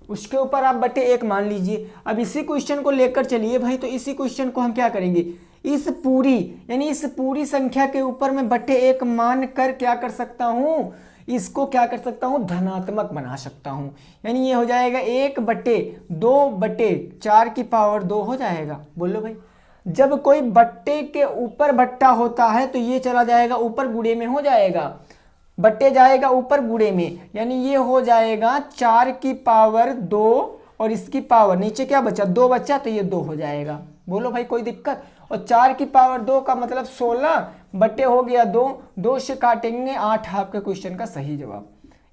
उसके ऊपर आप बटे 1 मान लीजिए। अब इसी क्वेश्चन को लेकर चलिए भाई, तो इसी क्वेश्चन को हम क्या करेंगे, इस पूरी यानी इस पूरी संख्या के ऊपर मैं बटे 1 मान कर क्या कर सकता हूं, इसको क्या कर सकता हूं, धनात्मक बना सकता हूं। यानी ये हो जाएगा 1/2/4 की पावर 2 हो जाएगा। बोलो भाई, जब कोई बट्टे के ऊपर बट्टा होता है तो ये चला जाएगा ऊपर गुणे में हो जाएगा, बट्टे जाएगा ऊपर गुणे में, यानी ये हो जाएगा 4 की पावर 2 और इसकी पावर नीचे क्या बचा, 2 बचा, तो ये 2 हो जाएगा। बोलो भाई कोई दिक्कत? और 4 की पावर 2 का मतलब 16 बट्टे हो गया 2, 2 से काटेंगे 8, आपके क्वेश्चन का सही जवाब।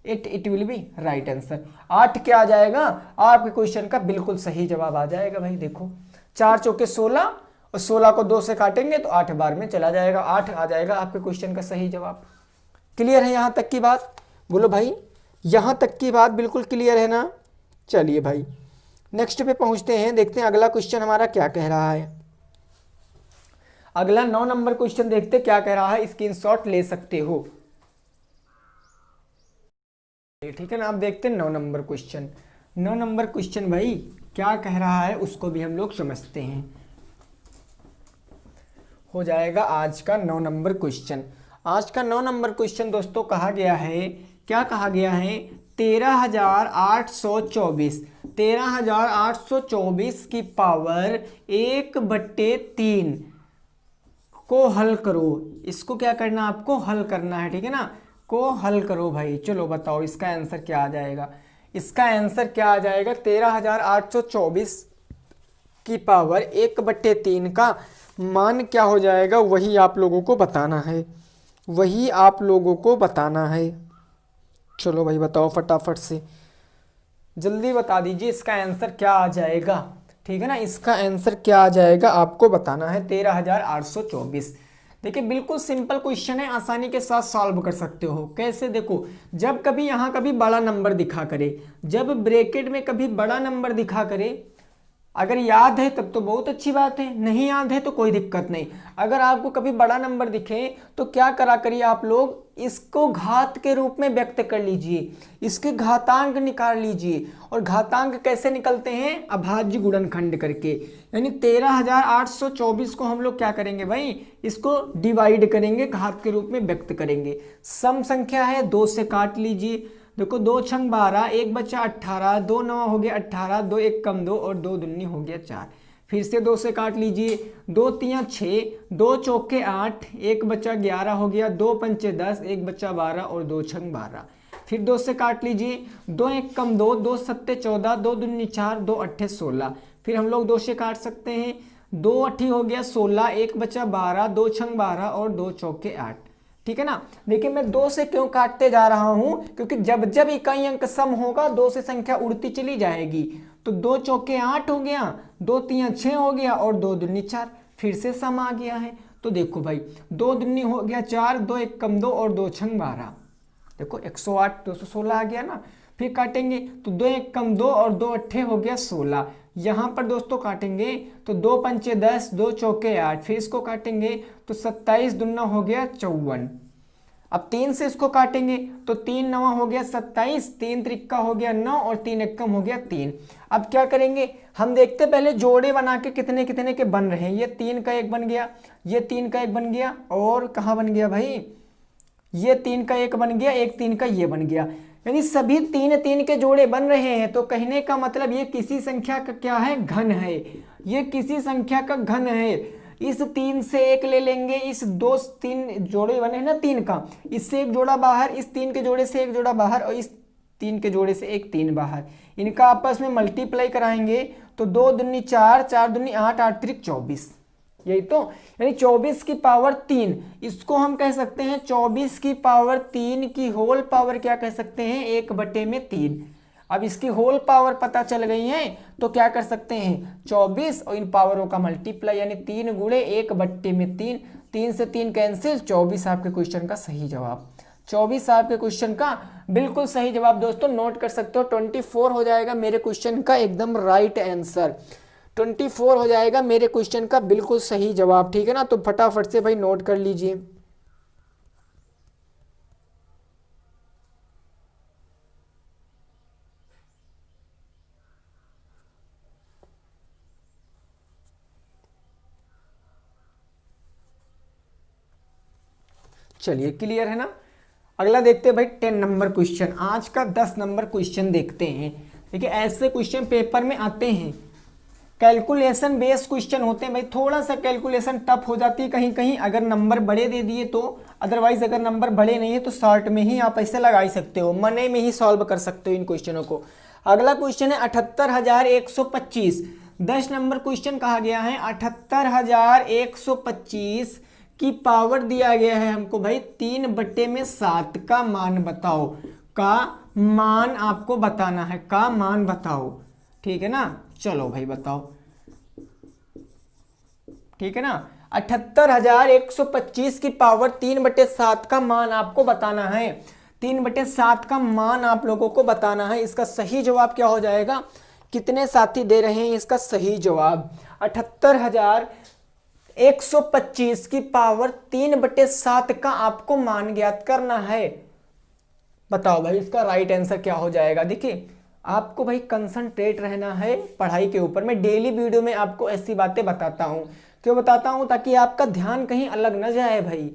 It will be right answer. 8 क्या आ जाएगा, आपके क्वेश्चन का बिल्कुल सही जवाब आ जाएगा भाई। देखो 4 चौके 16 और 16 को 2 से काटेंगे तो 8 बार में चला जाएगा, 8 आ जाएगा आपके क्वेश्चन का सही जवाब। क्लियर है यहां तक की बात? बोलो भाई यहां तक की बात बिल्कुल क्लियर है ना? चलिए भाई नेक्स्ट पे पहुंचते हैं, देखते हैं अगला क्वेश्चन हमारा क्या कह रहा है। अगला 9 नंबर क्वेश्चन देखते क्या कह रहा है, स्क्रीनशॉट ले सकते हो। ठीक है ना? आप देखते हैं 9 नंबर क्वेश्चन। 9 नंबर क्वेश्चन भाई क्या कह रहा है उसको भी हम लोग समझते हैं। हो जाएगा आज का 9 नंबर क्वेश्चन। आज का 9 नंबर क्वेश्चन दोस्तों कहा गया है, क्या कहा गया है, 13,824 13,824 की पावर 1/3 को हल करो। इसको क्या करना, आपको हल करना है, ठीक है ना, को हल करो भाई। चलो बताओ इसका आंसर क्या आ जाएगा। इसका आंसर क्या आ जाएगा, 13,824 की पावर 1/3 का मान क्या हो जाएगा, वही आप लोगों को बताना है, वही आप लोगों को बताना है। चलो भाई बताओ फटाफट से, जल्दी बता दीजिए इसका आंसर क्या आ जाएगा, ठीक है ना। इसका आंसर क्या आ जाएगा आपको बताना है, 13,824। देखिए बिल्कुल सिंपल क्वेश्चन है, आसानी के साथ सॉल्व कर सकते हो। कैसे, देखो जब कभी यहाँ कभी बड़ा नंबर दिखा करे, जब ब्रैकेट में कभी बड़ा नंबर दिखा करे, अगर याद है तब तो बहुत अच्छी बात है, नहीं याद है तो कोई दिक्कत नहीं। अगर आपको कभी बड़ा नंबर दिखे तो क्या करा करिए आप लोग, इसको घात के रूप में व्यक्त कर लीजिए, इसके घातांक निकाल लीजिए। और घातांक कैसे निकलते हैं, अभाज्य गुणनखंड करके। यानी 13,824 को हम लोग क्या करेंगे भाई, इसको डिवाइड करेंगे, घात के रूप में व्यक्त करेंगे। सम संख्या है, 2 से काट लीजिए। देखो 2 छंग 12, 1 बचा 18, 2 9 हो गया 18, 2 1 कम 2 और 2 दूनी हो गया 4। फिर से 2 से काट लीजिए, 2 3 6, 2 चौके 8, 1 बचा 11 हो गया, 2 पंचे 10, 1 बचा 12 और 2 छंग 12। फिर 2 से काट लीजिए, 2 1 कम 2, 2 सत्ते 14, 2 दूनी 4, 2 अट्ठे 16। फिर हम लोग 2 से काट सकते हैं, 2 अट्ठी हो गया 16, 1 बचा 12, 2 छंग 12 और 2 चौके 8, ठीक है ना। देखिए मैं 2 से क्यों काटते जा रहा हूं, क्योंकि जब जब इकाई अंक सम होगा 2 से संख्या उड़ती चली जाएगी। तो 2 चौके 8 हो गया, 2 3 6 हो गया और 2 दूनी 4, फिर से सम आ गया है। तो देखो भाई 2 दूनी हो गया 4, 2 1 कम 2 और 2 छंग 12, देखो 108 216 आ गया ना। फिर काटेंगे तो 2 1 कम 2 और 2 अट्ठे हो गया 16। यहाँ पर दोस्तों काटेंगे तो 2 पंचे 10, 2 चौके 8, फिर इसको काटेंगे तो 27 दूना हो गया 54। अब 3 से इसको काटेंगे तो 3 9 हो गया 27, 3 त्रिक्का हो गया 9 और 3 एकम हो गया 3। अब क्या करेंगे, हम देखते पहले जोड़े बना के कितने कितने के बन रहे हैं। ये 3 का 1 बन गया, ये 3 का 1 बन गया, और कहाँ बन गया भाई, ये 3 का 1 बन गया, 1 3 का ये बन गया। यानी सभी 3 3 के जोड़े बन रहे हैं। तो कहने का मतलब ये किसी संख्या का क्या है, घन है, ये किसी संख्या का घन है। इस 3 से 1 ले लेंगे, इस 2 3 जोड़े बने हैं ना 3 का, इससे 1 जोड़ा बाहर, इस 3 के जोड़े से 1 जोड़ा बाहर और इस 3 के जोड़े से 1 3 बाहर, इनका आपस में मल्टीप्लाई कराएंगे तो 2 दूनी 4, 4 दूनी 8, 8 त्रिक 24, यही तो। यानी 24 की पावर 3, इसको हम कह सकते हैं 24 की पावर 3 की होल पावर क्या कह सकते हैं, 1/3। अब इसकी होल पावर पता चल गई है तो क्या कर सकते हैं, 24 और इन पावरों का मल्टीप्लाई, यानी 3 गुणे 1/3, 3 से 3 कैंसिल, 24 आपके क्वेश्चन का सही जवाब, 24 आपके क्वेश्चन का बिल्कुल सही जवाब। दोस्तों नोट कर सकते हो, 24 हो जाएगा मेरे क्वेश्चन का एकदम राइट आंसर, 24 हो जाएगा मेरे क्वेश्चन का बिल्कुल सही जवाब, ठीक है ना। तो फटाफट से भाई नोट कर लीजिए। चलिए क्लियर है ना। अगला देखते हैं भाई 10 नंबर क्वेश्चन, आज का 10 नंबर क्वेश्चन देखते हैं। देखिए ऐसे क्वेश्चन पेपर में आते हैं, कैलकुलेशन बेस्ड क्वेश्चन होते हैं भाई। थोड़ा सा कैलकुलेशन टफ हो जाती है कहीं कहीं अगर नंबर बड़े दे दिए तो, अदरवाइज अगर नंबर बड़े नहीं है तो शॉर्ट में ही आप ऐसे लगा ही सकते हो, मने में ही सॉल्व कर सकते हो इन क्वेश्चनों को। अगला क्वेश्चन है 78,125, 10 नंबर क्वेश्चन कहा गया है। 78,125 की पावर दिया गया है हमको भाई 3/7 का मान बताओ, का मान आपको बताना है, का मान बताओ, ठीक है ना। चलो भाई बताओ, ठीक है ना। 78,125 की पावर 3/7 का मान आपको बताना है, 3/7 का मान आप लोगों को बताना है। इसका सही जवाब क्या हो जाएगा, कितने साथी दे रहे हैं इसका सही जवाब, 78,125 की पावर 3/7 का आपको मान ज्ञात करना है। बताओ भाई इसका राइट आंसर क्या हो जाएगा। देखिए आपको भाई कंसंट्रेट रहना है पढ़ाई के ऊपर। मैं डेली वीडियो में आपको ऐसी बातें बताता हूं, क्यों बताता हूं, ताकि आपका ध्यान कहीं अलग न जाए भाई।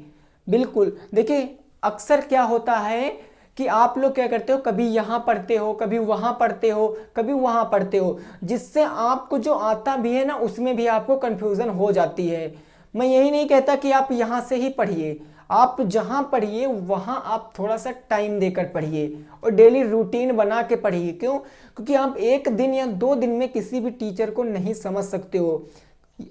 बिल्कुल देखिए अक्सर क्या होता है कि आप लोग क्या करते हो, कभी यहाँ पढ़ते हो, कभी वहाँ पढ़ते हो, कभी वहाँ पढ़ते हो, जिससे आपको जो आता भी है ना उसमें भी आपको कन्फ्यूज़न हो जाती है। मैं यही नहीं कहता कि आप यहाँ से ही पढ़िए, आप जहाँ पढ़िए वहाँ आप थोड़ा सा टाइम देकर पढ़िए और डेली रूटीन बना के पढ़िए। क्यों? क्योंकि आप एक दिन या 2 दिन में किसी भी टीचर को नहीं समझ सकते हो,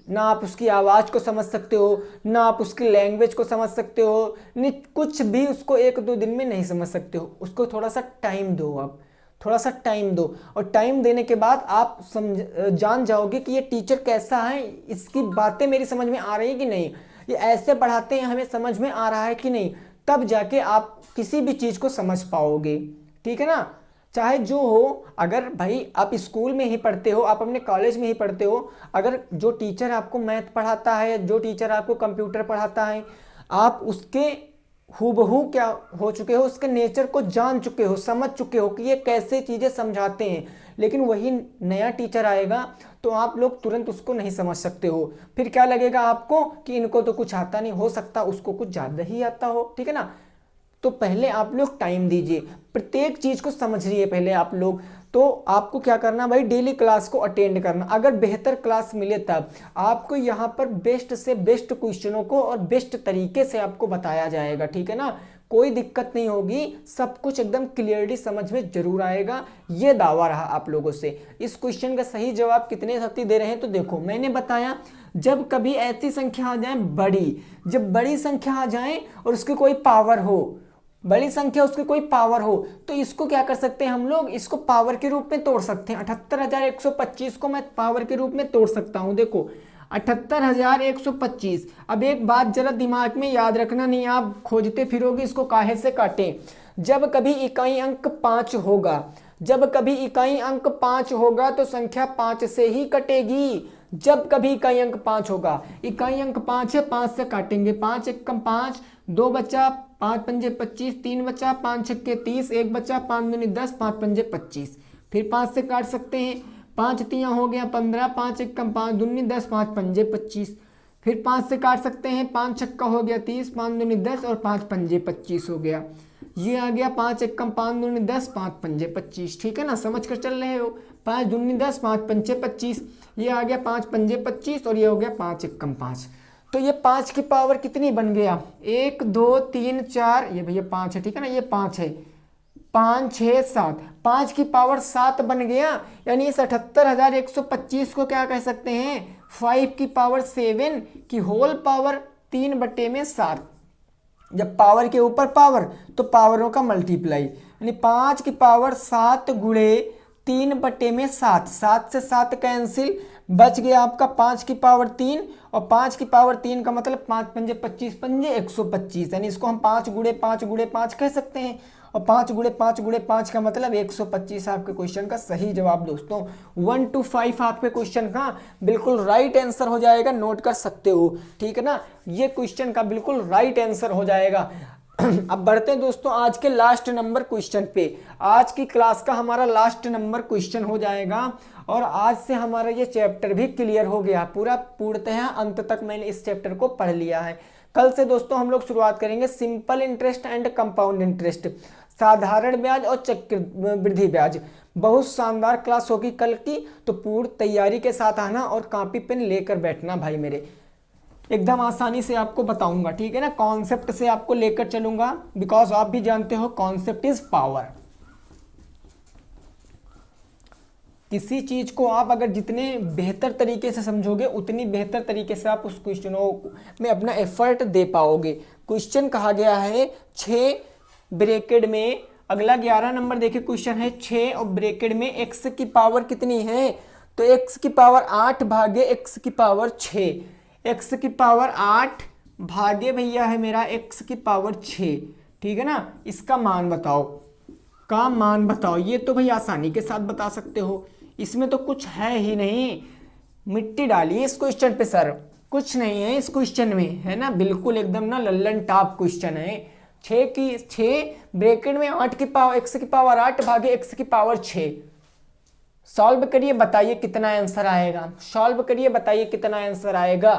ना आप उसकी आवाज़ को समझ सकते हो, ना आप उसकी लैंग्वेज को समझ सकते हो, नहीं कुछ भी उसको 1-2 दिन में नहीं समझ सकते हो। उसको थोड़ा सा टाइम दो, आप थोड़ा सा टाइम दो, और टाइम देने के बाद आप जान जाओगे कि ये टीचर कैसा है, इसकी बातें मेरी समझ में आ रही है कि नहीं, ये ऐसे पढ़ाते हैं हमें समझ में आ रहा है कि नहीं, तब जाके आप किसी भी चीज़ को समझ पाओगे। ठीक है ना? चाहे जो हो, अगर भाई आप स्कूल में ही पढ़ते हो, आप अपने कॉलेज में ही पढ़ते हो, अगर जो टीचर आपको मैथ पढ़ाता है, जो टीचर आपको कंप्यूटर पढ़ाता है, आप उसके हूबहू क्या हो चुके हो, उसके नेचर को जान चुके हो, समझ चुके हो कि ये कैसे चीज़ें समझाते हैं। लेकिन वही नया टीचर आएगा तो आप लोग तुरंत उसको नहीं समझ सकते हो, फिर क्या लगेगा आपको कि इनको तो कुछ आता नहीं, हो सकता उसको कुछ ज़्यादा ही आता हो। ठीक है ना? तो पहले आप लोग टाइम दीजिए, प्रत्येक चीज़ को समझिए पहले आप लोग। तो आपको क्या करना भाई, डेली क्लास को अटेंड करना, अगर बेहतर क्लास मिले तब आपको यहाँ पर बेस्ट से बेस्ट क्वेश्चनों को और बेस्ट तरीके से आपको बताया जाएगा। ठीक है ना? कोई दिक्कत नहीं होगी, सब कुछ एकदम क्लियरली समझ में जरूर आएगा, ये दावा रहा आप लोगों से। इस क्वेश्चन का सही जवाब कितने साथी दे रहे हैं? तो देखो मैंने बताया, जब कभी ऐसी संख्या आ जाए बड़ी, जब बड़ी संख्या आ जाए और उसकी कोई पावर हो, बड़ी संख्या उसकी कोई पावर हो, तो इसको क्या कर सकते हैं हम लोग, इसको पावर के रूप में तोड़ सकते हैं। 78,125 को मैं पावर के रूप में तोड़ सकता हूं। देखो 78,125। अब एक बात जरा दिमाग में याद रखना, नहीं आप खोजते फिरोगे इसको काहे से काटें। जब कभी इकाई अंक 5 होगा, जब कभी इकाई अंक 5 होगा तो संख्या 5 से ही कटेगी। जब कभी इकाई अंक 5 होगा, इकाई अंक 5 है, 5 से काटेंगे, 5 एकम 5, 2 बचा, 5 पंजे 25, 3 बचा, 5 छक्के 30, 1 बचा, 5 दूनी 10, 5 पंजे 25, फिर 5 से काट सकते हैं, 5 तियाँ हो गया 15, 5 एकम 5 दूनी 10, 5 पंजे 25, फिर 5 से काट सकते हैं, 5 छक्का हो गया 30, 5 दूनी 10 और 5 पंजे 25 हो गया। ये आ गया 5 एकम 5 दूनी 10, 5 पंजे 25। ठीक है ना? समझ कर चल रहे हो? 5 दूनी 10, 5 पंजे 25, ये आ गया 5 पंजे 25 और ये हो गया 5 एकम 5। तो ये 5 की पावर कितनी बन गया? 1 2 3 4, ये भैया 5 है। ठीक है ना? ये 5 है, 5 6 7, 5 की पावर 7 बन गया। यानी इस 78,125 को क्या कह सकते हैं, 5 की पावर 7 की होल पावर 3/7। जब पावर के ऊपर पावर तो पावरों का मल्टीप्लाई, यानी 5 की पावर 7 गुणे 3/7, 7 से 7 कैंसिल, बच गया आपका 5 की पावर 3, और 5 की पावर 3 का मतलब 5 पंजे 25 पंजे 125, यानी इसको हम 5 गुणे 5 गुणे 5 कह सकते हैं, और 5 गुणे 5 गुणे 5 का मतलब 125 आपके क्वेश्चन का सही जवाब दोस्तों। 1 to 5 आपके क्वेश्चन का बिल्कुल राइट आंसर हो जाएगा, नोट कर सकते हो। ठीक है ना? ये क्वेश्चन का बिल्कुल राइट आंसर हो जाएगा। अब बढ़ते हैं दोस्तों आज के लास्ट नंबर क्वेश्चन पे। आज की क्लास का हमारा लास्ट नंबर क्वेश्चन हो जाएगा, और आज से हमारा ये चैप्टर भी क्लियर हो गया पूरा, पूर्णतः अंत तक मैंने इस चैप्टर को पढ़ लिया है। कल से दोस्तों हम लोग शुरुआत करेंगे simple interest and compound interest, साधारण ब्याज और चक्रवृद्धि ब्याज। बहुत शानदार क्लास होगी कल की, तो पूर्ण तैयारी के साथ आना और कॉपी पेन लेकर बैठना भाई मेरे, एकदम आसानी से आपको बताऊंगा। ठीक है ना? कॉन्सेप्ट से आपको लेकर चलूंगा, बिकॉज आप भी जानते हो कॉन्सेप्ट इज पावर। किसी चीज को आप अगर जितने बेहतर तरीके से समझोगे उतनी बेहतर तरीके से आप उस क्वेश्चनों में अपना एफर्ट दे पाओगे। क्वेश्चन कहा गया है 6 ब्रैकेट में, अगला 11 नंबर देखिए क्वेश्चन है 6 और ब्रैकेट में x की पावर कितनी है, तो x की पावर 8 भागे x की पावर 6, x की पावर 8 भागे भैया है मेरा x की पावर 6। ठीक है ना? इसका मान बताओ, का मान बताओ। ये तो भाई आसानी के साथ बता सकते हो, इसमें तो कुछ है ही नहीं, मिट्टी डालिए इस क्वेश्चन पे सर, कुछ नहीं है इस क्वेश्चन में, है ना? बिल्कुल एकदम ना लल्लन टॉप क्वेश्चन है। 6 ब्रैकेट में 8 की पावर x की पावर 8 भागे x की पावर 6। सॉल्व करिए, बताइए कितना आंसर आएगा, सॉल्व करिए बताइए कितना आंसर आएगा।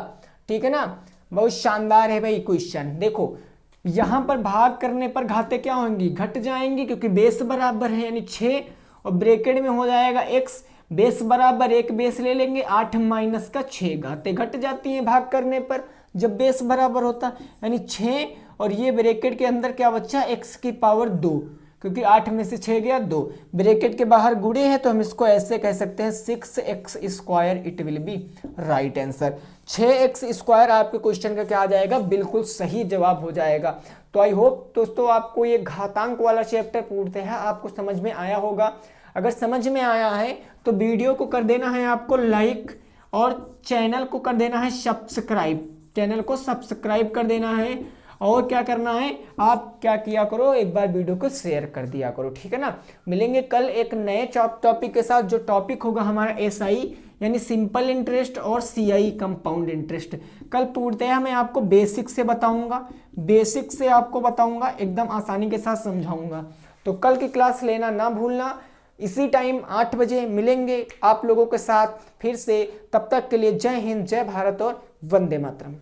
ठीक है ना? बहुत शानदार है भाई क्वेश्चन। देखो यहाँ पर भाग करने पर घातें क्या होंगी, घट जाएंगी, क्योंकि बेस बराबर है यानी 6 और ब्रैकेट में हो जाएगा x, बेस बराबर एक बेस ले लेंगे 8 माइनस का 6, घातें घट जाती हैं भाग करने पर जब बेस बराबर होता यानी 6 और ये ब्रैकेट के अंदर क्या बचा x की पावर 2, क्योंकि 8 में से 6 गया 2, ब्रैकेट के बाहर गुणे हैं तो हम इसको ऐसे कह सकते हैं 6x square, it will be right answer. 6x square आपके क्वेश्चन का क्या आ जाएगा, बिल्कुल सही जवाब हो जाएगा। तो आई होप दोस्तों आपको ये घातांक वाला चैप्टर पूर्णतः आपको समझ में आया होगा। अगर समझ में आया है तो वीडियो को कर देना है आपको लाइक और चैनल को कर देना है सब्सक्राइब, चैनल को सब्सक्राइब कर देना है। और क्या करना है, आप क्या किया करो, एक बार वीडियो को शेयर कर दिया करो, ठीक है ना। मिलेंगे कल एक नए टॉपिक के साथ, जो टॉपिक होगा हमारा SI यानी सिंपल इंटरेस्ट और CI कंपाउंड इंटरेस्ट। कल पूर्णतः मैं आपको बेसिक से बताऊंगा, बेसिक से आपको बताऊंगा, एकदम आसानी के साथ समझाऊंगा। तो कल की क्लास लेना ना भूलना। इसी टाइम 8 बजे मिलेंगे आप लोगों के साथ फिर से। तब तक के लिए जय हिंद, जय भारत और वंदे मातरम।